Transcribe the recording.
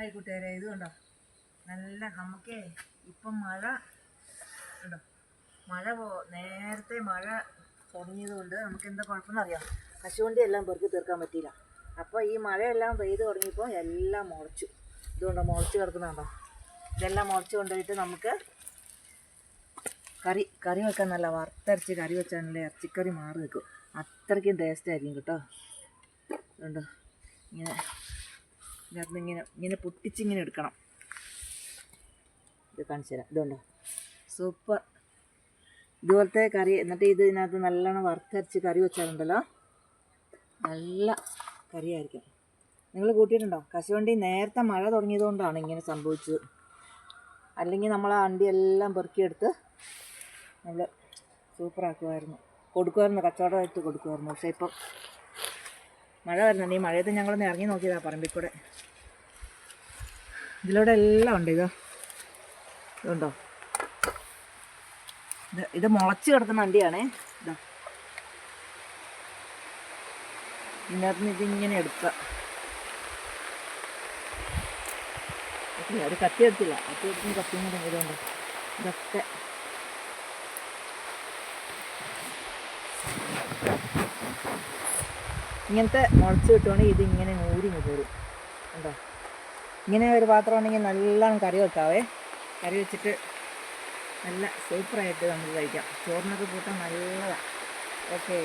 Hi കൂട്ടുകാരെ, ഇത് കണ്ടോ നല്ല നമുക്ക് ഇപ്പം മഴ ഉണ്ടോ. നേരത്തെ മഴ തുടങ്ങിയത് കൊണ്ട് നമുക്ക് എന്താ കുഴപ്പമെന്ന് അറിയാം. കശുവണ്ടി എല്ലാം പെറുക്കി തീർക്കാൻ പറ്റിയില്ല. അപ്പോൾ ഈ മഴയെല്ലാം പെയ്ത് തുടങ്ങിയപ്പോൾ എല്ലാം മുളച്ചു. ഇതുകൊണ്ടോ മുളച്ച് കിടക്കുന്നുണ്ടോ. ഇതെല്ലാം മുളച്ച് കൊണ്ടുപോയിട്ട് നമുക്ക് കറി വെക്കാൻ നല്ല വറുത്തരച്ച് കറി വെച്ചാൽ ഇറച്ചിക്കറി മാറി നിൽക്കും. അത്രയ്ക്കും ടേസ്റ്റ് ആയിരിക്കും കേട്ടോ. ഇതുണ്ടോ ഇങ്ങനെ ഇതിനകത്ത് ഇങ്ങനെ പൊട്ടിച്ചിങ്ങനെ എടുക്കണം. ഇത് കാണിച്ചു തരാം. ഇതുണ്ടോ സൂപ്പർ ഇതുപോലത്തെ കറി. എന്നിട്ട് ഇതിനകത്ത് നല്ലോണം വറുത്തരച്ച് കറി വെച്ചാലുണ്ടല്ലോ നല്ല കറിയായിരിക്കും. നിങ്ങൾ കൂട്ടിയിട്ടുണ്ടോ? കശുവണ്ടി നേരത്തെ മഴ തുടങ്ങിയത് കൊണ്ടാണ് ഇങ്ങനെ സംഭവിച്ചത്. അല്ലെങ്കിൽ നമ്മൾ ആ അണ്ടിയെല്ലാം പെറുക്കിയെടുത്ത് നല്ല സൂപ്പറാക്കുമായിരുന്നു, കച്ചവടമായിട്ട് കൊടുക്കുമായിരുന്നു. പക്ഷേ ഇപ്പം മഴ വരുന്നുണ്ട്. ഈ മഴയത്ത് ഞങ്ങളൊന്ന് ഇറങ്ങി നോക്കിയതാണ് പറമ്പിൽ കൂടെ. ഇതിലൂടെ എല്ലാം ഉണ്ട്. ഇതുണ്ടോ, ഇത് മുളച്ച് കിടക്കുന്ന അണ്ടിയാണേ. ഇതാ ഇതിനകത്ത് നിന്ന് ഇതിങ്ങനെ എടുക്കുക. ഒരു കത്തി എടുത്തില്ല, കത്തി എടുക്കുന്ന കത്തിയും കൂടെ ഇതുണ്ട്. ഇതൊക്കെ ഇങ്ങനത്തെ മുളച്ച് കിട്ടുവാണെങ്കിൽ ഇതിങ്ങനെ ഊരിങ്ങ് പോരും. ഉണ്ടോ, ഇങ്ങനെ ഒരു പാത്രം ഉണ്ടെങ്കിൽ നല്ലോണം കറി വെക്കാവേ. കറി വെച്ചിട്ട് നല്ല സൂപ്പറായിട്ട് നമുക്ക് കഴിക്കാം. ചോറിനൊക്കെ കൂട്ടാൻ നല്ലതാണ്. ഓക്കേ.